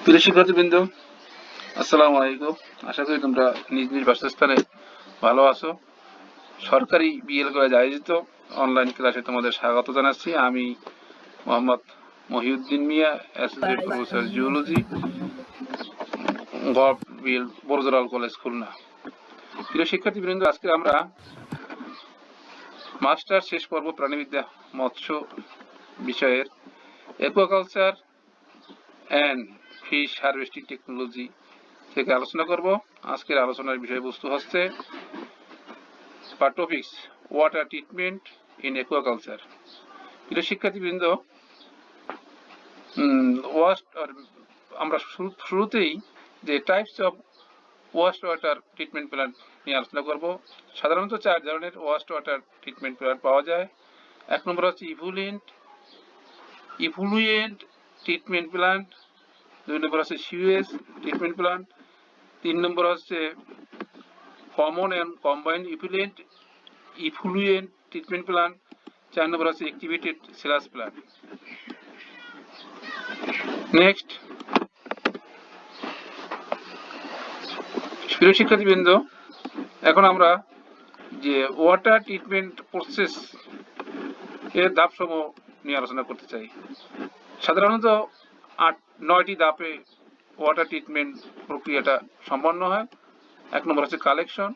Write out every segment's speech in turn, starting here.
প্রিয় শিক্ষার্থীবৃন্দ, আসসালামু আলাইকুম। আশা করি তোমরা নিজ নিজ বাসস্থানে ভালো আছো। সরকারি বিএল কলেজ আয়োজিত অনলাইন ক্লাসে তোমাদের স্বাগত জানাচ্ছি। আমি MD.MOHIUDDIN.MIA, associate professor geology, gov BL Brajalal college, Khulna. প্রিয় শিক্ষার্থীবৃন্দ, আজকে আমরা মাস্টার শেষ পর্ব প্রাণীবিদ্যা মৎস্য বিষয়ের aquaculture and fish harvesting technology থেকে আলোচনা করব। আজকের আলোচনার বিষয়বস্তু হচ্ছে topics water treatment in aquaculture. প্রিয় শিক্ষার্থীবৃন্দ, আমরা শুরুতেই যে types of waste water treatment plant নিয়ে আলোচনা করব। সাধারণত 4 ধরনের ওয়াস্ট ওয়াটার ট্রিটমেন্ট প্ল্যান্ট পাওয়া যায়। 1 নম্বর হচ্ছে ইফ্লুয়েন্ট ট্রিটমেন্ট প্ল্যান্ট, 2 নম্বর হচ্ছে সিউয়েজ ট্রিটমেন্ট প্ল্যান্ট, 3 নম্বর হচ্ছে common and combined effluent treatment plant, 4 নম্বর হচ্ছে অ্যাক্টিভেটেড স্লাজ প্ল্যান্ট। নেক্সট, প্রিয় শিক্ষার্থীবৃন্দ, এখন আমরা যে ওয়াটার ট্রিটমেন্ট প্রসেস এর ধাপসমূহ নিয়ে আলোচনা করতে চাই। সাধারণত 9টি ধাপে ওয়াটার ট্রিটমেন্ট প্রক্রিয়াটা সম্পন্ন হয়। 1 নম্বর হচ্ছে কালেকশন,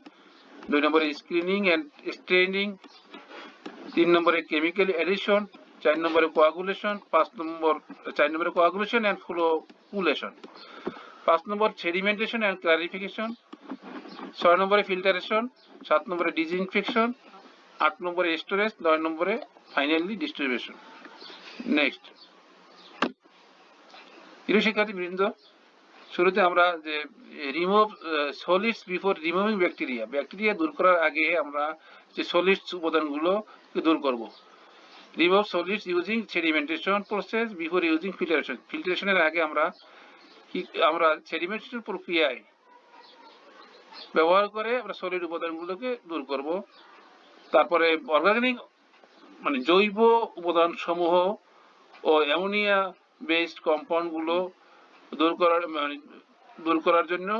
2 নম্বরে স্ক্রিনিং অ্যান্ড স্ট্রেনিং, 3 নম্বরে কেমিক্যাল এডিশন, 4 নম্বরে কোয়াগুলেশন, 4 নম্বরে coagulation and flocculation, 5 number sedimentation and clarification, 6 নম্বরে ফিল্টারেশন, 7 নম্বরে ডিসইনফেকশন, 8 নম্বরে স্টোরেজ, 9 নম্বরে ফাইনালি ডিস্ট্রিবিউশন। নেক্সট, প্রিয় শিক্ষার্থীবৃন্দ, শুরুতে আমরা যে remove solids before removing bacteria দূর করার আগে আমরা যে সলিডস উপাদানগুলো দূর করব। Remove solids using sedimentation process before using ফিল্টারেশনের আগে আমরা সেডিমেন্টেশন প্রক্রিয়ায় ব্যবহার করে আমরা সলিড উপাদানগুলোকে দূর করব। তারপরে অর্গানিক জৈব উপাদান সমূহ ও অ্যামোনিয়া বেসড কম্পাউন্ডগুলো দূর করার জন্য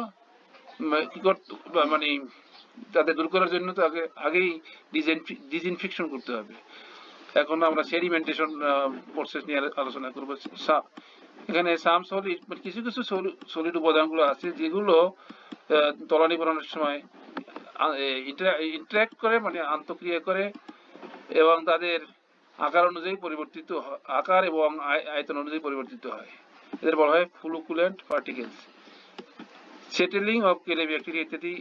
তাদের দূর করার জন্য তাকে আগেই ডিসইনফেকশন করতে হবে। এখন আমরা সেডিমেন্টেশন প্রসেস নিয়ে আলোচনা করব। এখানে সাম সলিড কিছু সলিড উপাদানগুলো আছে যেগুলো তলানি বানানোর সময় ইন্টারাক্ট করে, আন্তঃক্রিয়া করে এবং তাদের আকার এবং আয়তন অনুযায়ী পরিবর্তিত হয়। এদের বলা হয় ফ্লোকুলেন্ট পার্টিকেলস। সেটেলিং অফ কেলে ব্যাকটেরিয়া ইত্যাদি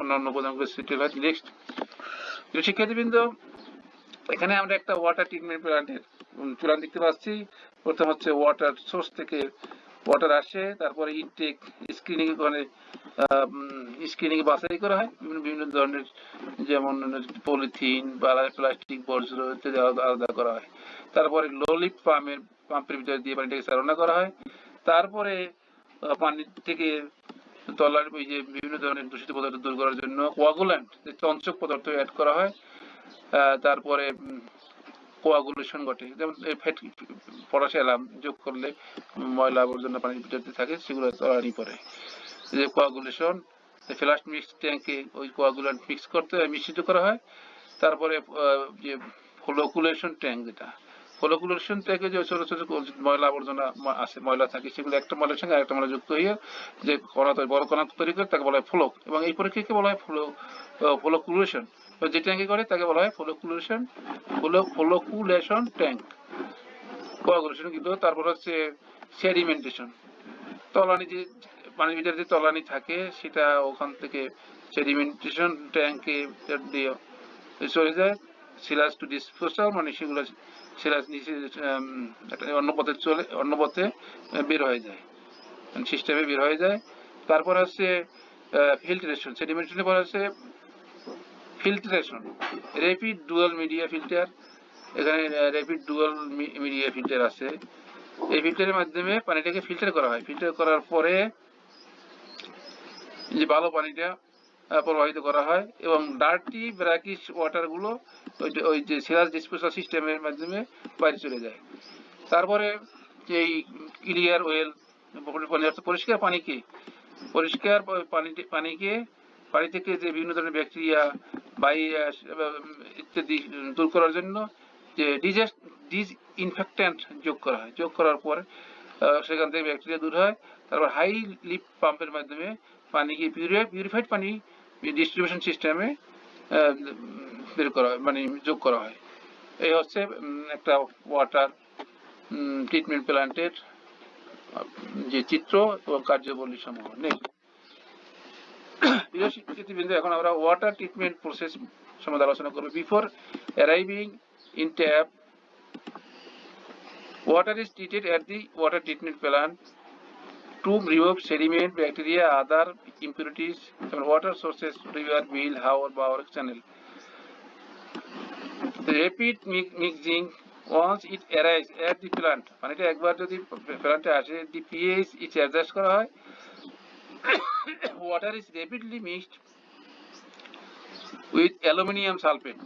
অন্যান্য উপাদানগুলো সেটেল হয়। নেক্সট, শিক্ষার্থীবৃন্দ, এখানে আমরা একটা ওয়াটার ট্রিটমেন্ট প্ল্যান্টের প্ল্যান দেখতে পাচ্ছি। প্রথম হচ্ছে ওয়াটার সোর্স থেকে ওয়াটার আসে, তারপরে ইনটেক স্ক্রিনিং বাছাই করা হয় বিভিন্ন ধরনের, যেমন পলিথিন বা প্লাস্টিক বর্জ্য ইত্যাদি আলাদা করা হয়। তারপরে লোলিপ পাম্পের ভিতরে দিয়ে পানিটাকে চালনা করা হয়। তারপরে পানি থেকে তলার বিভিন্ন ধরনের দূষিত পদার্থ দূর করার জন্য কোয়াগুল্যান্ট তঞ্চক পদার্থ অ্যাড করা হয়। তারপরে কোয়াগুলেশন ঘটে, যেমন পটাশিয়াম যোগ করলে ময়লা আবর্জনা পানির ভিতরে থাকে, সেগুলো তলানি পড়ে। যে কোয়াগুলেশন, ফ্লাস্ট মিক্স ট্যাঙ্কে ওই কোয়াগুলেন্ট মিক্স করতে মিশ্রিত করা হয়। তারপরে যে ফ্লোকুলেশন ট্যাঙ্ক, যেটা ফ্লোকুলেশন ট্যাঙ্কে যে ছোট ছোট ময়লা আবর্জনা ময়লা থাকে, সেগুলো একটা ময়লার সঙ্গে আরেকটা ময়লা যুক্ত হয়ে যে বড় কণা তৈরি করে তাকে বলা হয় ফ্লোক, এবং এই প্রক্রিয়াকে বলা হয় ফ্লোকুলেশন। যে ট্যাঙ্কে করে তাকে বলা হয় ফ্লোকুলেশন ট্যাঙ্ক। কোয়াগুলেশন কিন্তু। তারপর হচ্ছে সেডিমেন্টেশন, তলানি যে পানির ভিতরে যে তলানি থাকে সেটা ওখান থেকে সেডিমেন্টেশন ট্যাঙ্কে দিয়ে চলে যায় সিলাজ টু ডিসপোজাল, সেগুলো সিলাজ নিচে অন্য পথে বের হয়ে যায়, সিস্টেমে বের হয়ে যায়। তারপর হচ্ছে ফিল্টারেশন। সেডিমেন্টেশনের পর হচ্ছে filtration, rapid dual media filter. এখানে র্যাপিড ডুয়াল মিডিয়া ফিল্টার আছে। এই ফিল্টারের মাধ্যমে পানিটাকে ফিল্টার করা হয়। ফিল্টার করার পরে যে ভালো পানিটা প্রবাহিত করা হয় এবং ডার্টি ব্র্যাকিশ ওয়াটারগুলো ওই যে সিলাজ ডিসপোজাল সিস্টেমের মাধ্যমে বাইরে চলে যায়। তারপরে এই ক্লিয়ার ওয়েল পরিষ্কার পানিকে, পরিষ্কার পানি থেকে যে বিভিন্ন ধরনের ব্যাকটেরিয়া ভাইরাস ইত্যাদি দূর করার জন্য যে ডিসইনফেক্ট্যান্ট যোগ করা হয়, যোগ করার পর সেখান থেকে ব্যাকটেরিয়া দূর হয়। তারপর হাই লিফট পাম্পের মাধ্যমে পানিকে পিউরিফাইড পানি ডিস্ট্রিবিউশন সিস্টেমে বের করা হয়, মানে যোগ করা হয়। এই হচ্ছে একটা ওয়াটার ট্রিটমেন্ট প্ল্যান্টের যে চিত্র এবং কার্যাবলী সমূহ। এখন আমরা ওয়াটার ট্রিটমেন্ট প্রসেস সম্বন্ধে আলোচনা করব। Before arriving in tap, water is treated at the water treatment plant to remove sediment, bacteria, other impurities from water sources, river, mill, house, or channel. The rapid mixing once it arrives at the plant, পানিটা একবার যদি প্ল্যান্টে আসে, the pH is adjust করা হয়, water is rapidly mixed with aluminum sulfate,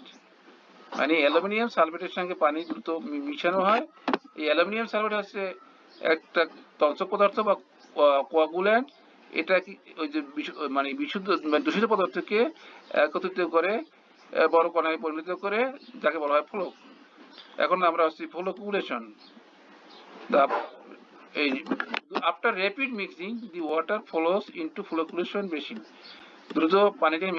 মানে aluminium সালফেটের সঙ্গে পানি দ্রুত মিশানো হয়। এই অ্যালুমিনিয়াম সালফেট হচ্ছে একটা তঞ্চক পদার্থ বা কোয়াগুল্যান্ট। এটা কি ওই যে মানে বিশুদ্ধ দূষিত পদার্থকে একত্রিত করে বড় কণায় পরিণত করে, যাকে বলা হয় ফ্লোক। এখন আমরা হচ্ছি ফ্লোকুলেশন। এই after rapid mixing the water flows into flocculation basin. দ্রুত পানিটাকে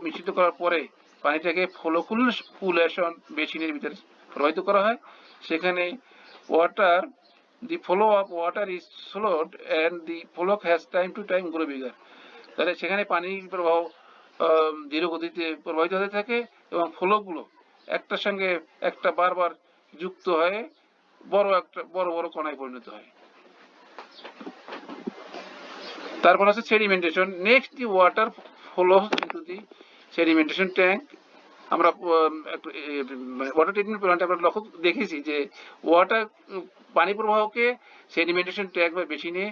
মিশ্রিত করার পরে পানিটাকে ফ্লোকুলেশন বেসিনের ভিতরে প্রবাহিত করা হয়। সেখানে the flow of water is slowed and the floc has time to time grow bigger. তাহলে সেখানে পানির প্রবাহ ধীর গতিতে প্রবাহিত হতে থাকে এবং ফ্লোগুলো একটার সঙ্গে একটা বারবার যুক্ত হয়ে বড় বড় কণায় পরিণত হয়। তারপর আছে sedimentation. Next the water flows into the sedimentation tank. আমরা ওয়াটার ট্রিটমেন্ট প্ল্যান্টে আমরা লক্ষ্য দেখেছি যে ওয়াটার পানি প্রবাহকে সেডিমেন্টেশন ট্যাঙ্ক বা বেসিনে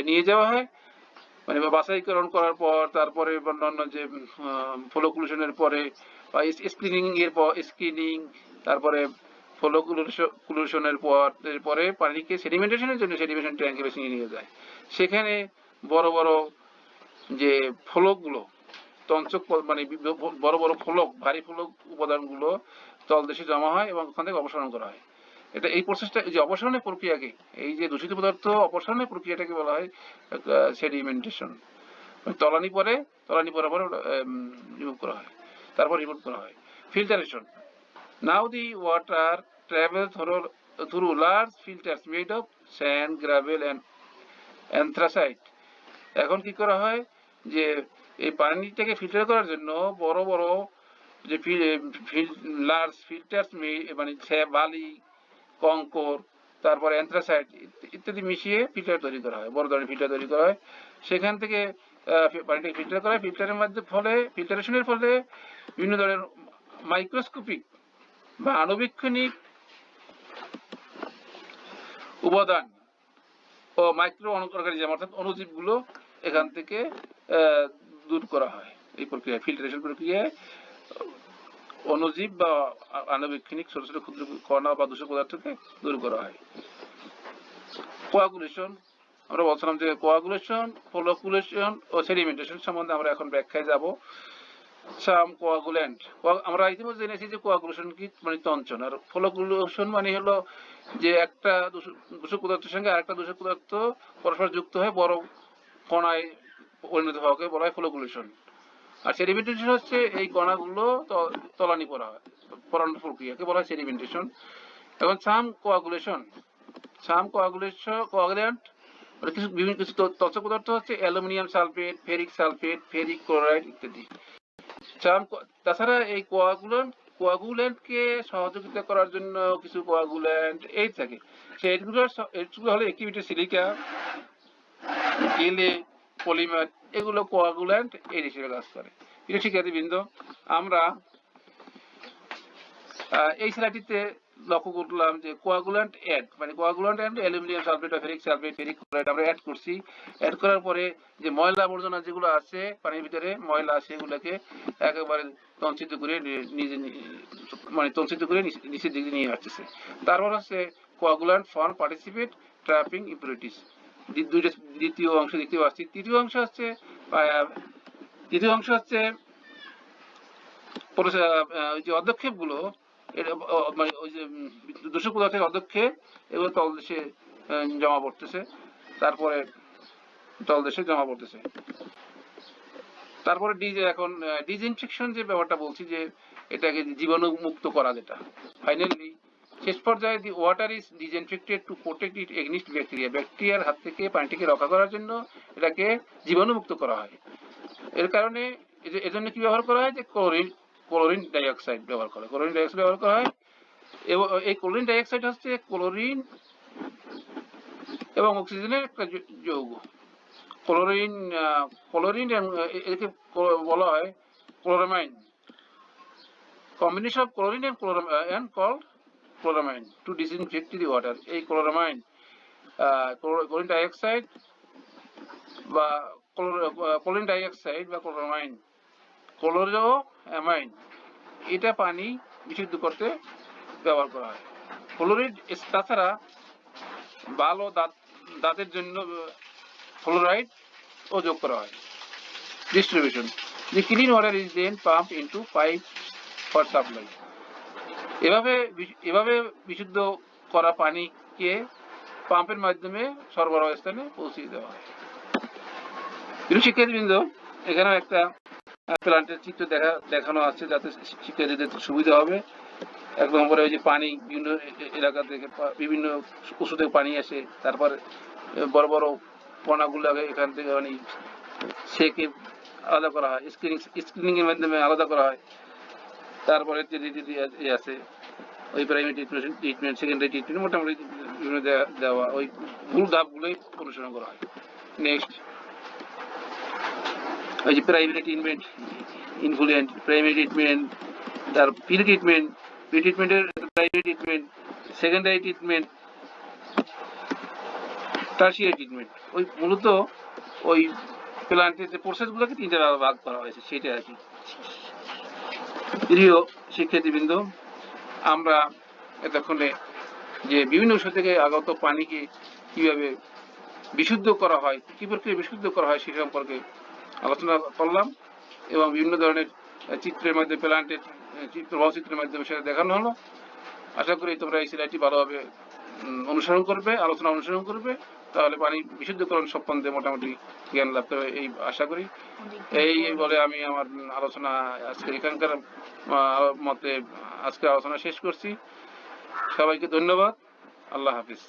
নিয়ে যাওয়া হয়, মানে বাছাইকরণ করার পর, তারপরে অন্যান্য যে ফ্লোকুলেশনের পরে বা স্ক্রিনিং, তারপরে ফ্লোকুলেশনের পরে পানিকে সেডিমেন্টেশনের জন্য সেডিমেন্টেশন ট্যাঙ্কে বেসিনে নিয়ে যায়। সেখানে বড় বড় যে ফ্লোকগুলো তঞ্চক, মানে বড় বড় ফ্লোক, ভারী ফ্লোক উপাদানগুলো তলদেশে জমা হয় এবং ওখান থেকে অপসারণ করা হয়। এটা এই প্রসেসটা, যে অপসারণের প্রক্রিয়াকে, এই যে দূষিত পদার্থ অপসারণের প্রক্রিয়াটাকে বলা হয় সেডিমেন্টেশন। তলানি পরে রিমুভ করা হয়, তারপর রিমুভ করা হয়। Filtration. Now the water travel through large filters made of sand, gravel and anthracite. এখন কি করা হয় যে এই পানিটাকে ফিল্টার করার জন্য বড় বড় যে লার্জ ফিল্টার্স, মানে বালি, কংকর, তারপরে অ্যান্থ্রাসাইট ইত্যাদি মিশিয়ে ফিল্টার তৈরি করা হয়, বড় ধরনের ফিল্টার তৈরি করা হয়। সেখান থেকে পানিটাকে ফিল্টার করা হয়। ফিল্টারেশনের ফলে বিভিন্ন ধরনের মাইক্রোস্কোপিক বা আণুবীক্ষণিক উপাদান ও মাইক্রো অর্গানিজম অর্থাৎ অণুজীবগুলো এখান থেকে দূর করা হয়। এই প্রক্রিয়া, ফিল্টারেশন প্রক্রিয়ায় অণুজীব বা আণুবীক্ষণিক ছোট ছোট ক্ষুদ্র কণা বা দূষিত পদার্থকে দূর করা হয়। কোয়াগুলেশন। আমরা বলছিলাম যে কোয়াগুলেশন, ফ্লোকুলেশন ও সেডিমেন্টেশন সম্বন্ধে আমরা এখন ব্যাখ্যায় যাব। সাম কোয়াগুল্যান্ট। আমরা ইতিমধ্যে জেনেছি যে কোয়াগুলেশন কি, মানে তঞ্চন। আর ফ্লোকুলেশন মানে হলো যে একটা দূষক পদার্থের সঙ্গে আরেকটা দূষক পদার্থ পরস্পর যুক্ত হয়ে বড় কণায় পরিণত হওয়াকে বলা হয় ফ্লোকুলেশন। আর সেডিমেন্টেশন হচ্ছে এই কণাগুলো তলানি পড়ানোর প্রক্রিয়াকে বলা হয় সেডিমেন্টেশন। এখন কোয়াগুল্যান্ট বিভিন্ন কিছু তঞ্চক পদার্থ হচ্ছে aluminium sulphate, ferric sulphate, ferric chloride ইত্যাদি। তাছাড়া এই কোয়াগুল্যান্টকে সহযোগিতা করার জন্য কিছু কোয়াগুল্যান্ট এইড থাকে। সেই এইডগুলো হলো অ্যাক্টিভেটেড সিলিকা, কেলে, পলিমার, এগুলো কোয়াগুল্যান্ট এইড হিসেবে কাজ করে। প্রিয় শিক্ষার্থীবৃন্দ, আমরা এই স্লাইডটিতে লক্ষ্য করলাম যে কোয়াগুল্যান্ট অ্যান্ড অ্যালুমিনিয়াম সালফেট বা ফেরিক সালফেট, ফেরিক ক্লোরাইড আমরা অ্যাড করছি। অ্যাড করার পরে যে ময়লা আবর্জনা যেগুলো আছে পানির ভিতরে, ময়লা আছে, এগুলোকে একেবারে তঞ্চিত করে নিচের দিকে নিয়ে আসতেছে। তারপর হচ্ছে কোয়াগুল্যান্ট ফর্ম পার্টিসিপেট ট্র্যাপিং ইম্পিউরিটিস। দুইটা দ্বিতীয় অংশ দেখতে পাচ্ছি। তৃতীয় অংশ হচ্ছে ওই যে অদক্ষেপগুলো, মানে ওই যে দূষক পদার্থের অদক্ষেপ, এগুলো তলদেশে জমা পড়তেছে, তারপরে তলদেশে জমা পড়তেছে। তারপরে এখন ডিসইনফেকশন যে ব্যাপারটা বলছি, যে এটাকে জীবাণু মুক্ত করা, যেটা ফাইনালি শেষ পর্যায়ে the water is disinfected to protect it against bacteria, ব্যাকটেরিয়ার হাত থেকে পানিটিকে রক্ষা করার জন্য এটাকে জীবাণু মুক্ত করা হয়। এর কারণে এজন্য কি ব্যবহার করা হয়, যে ক্লোরিন ডাইঅক্সাইড ব্যবহার করা হয়। এবং এই ক্লোরিন ডাইঅক্সাইড হচ্ছে ক্লোরিন এবং অক্সিজেনের একটা যৌগ। ক্লোরিন একে বলা হয় chloramine, combination of chlorine and called chloramine to disinfect the water. এই chloramine, ক্লোরিন ডাইঅক্সাইড বা ক্লোরিন ডাইঅক্সাইড বা chloramine, ক্লোরোঅ্যামাইন, এটা পানি বিশুদ্ধ করতে ব্যবহার করা হয়। ফ্লোরিড তাছাড়া ভালো দাঁতের জন্য ফ্লোরাইড ও যোগ করা হয়। Distribution, the clean water is then pump into pipe for supply. এভাবে বিশুদ্ধ করা পানিকে পাম্পের মাধ্যমে সরবরাহ স্থানে পৌঁছে দেওয়া হয়। প্রিয় শিক্ষার্থীবৃন্দ, এখানেও একটা প্ল্যান্টের চিত্র দেখানো আছে, যাতে শিক্ষার্থীদের সুবিধা হবে। এক নম্বরে ওই যে পানি বিভিন্ন এলাকা থেকে বিভিন্ন উৎস থেকে পানি আসে, তারপর বড় বড় পোনাগুলোকে এখান থেকে মানে সেকে আলাদা করা হয়, স্ক্রিনিং এর মাধ্যমে আলাদা করা হয়। তারপরে যে আছে ওই প্রাইমারি ট্রিটমেন্ট, সেকেন্ডারি ট্রিটমেন্ট, মোটামুটি বিভিন্ন দেওয়া, ওই মূল ধাপগুলোই অনুসরণ করা হয়। নেক্সট ওই যে প্রাইমারি ট্রিটমেন্ট, ইনফ্লুয়েন্ট, প্রাইমারি ট্রিটমেন্ট, তার প্রি ট্রিটমেন্টের primary treatment, secondary treatment, tertiary treatment. ওই মূলত ওই প্ল্যান্টের যে প্রসেসগুলোকে তিনটা ভাগ করা হয়েছে, সেটা আর কি। প্রিয় শিক্ষার্থীবৃন্দ, আমরা এতক্ষণে যে বিভিন্ন উৎস থেকে আগত পানিকে কিভাবে বিশুদ্ধ করা হয়, কি প্রক্রিয়া বিশুদ্ধ করা হয়, সে সম্পর্কে আলোচনা করলাম এবং বিভিন্ন ধরনের চিত্রের মাধ্যমে, প্ল্যান্টের চিত্রের মাধ্যমে সেটা দেখানো হলো। আশা করি তোমরা এই স্লাইডটি ভালোভাবে আলোচনা অনুসরণ করবে, তাহলে পানি বিশুদ্ধকরণ সম্বন্ধে মোটামুটি জ্ঞান লাভ করবে, এই আশা করি। এই বলে আমি আমার আলোচনা আজকে এখানকার মতে আজকে আলোচনা শেষ করছি। সবাইকে ধন্যবাদ। আল্লাহ হাফিজ।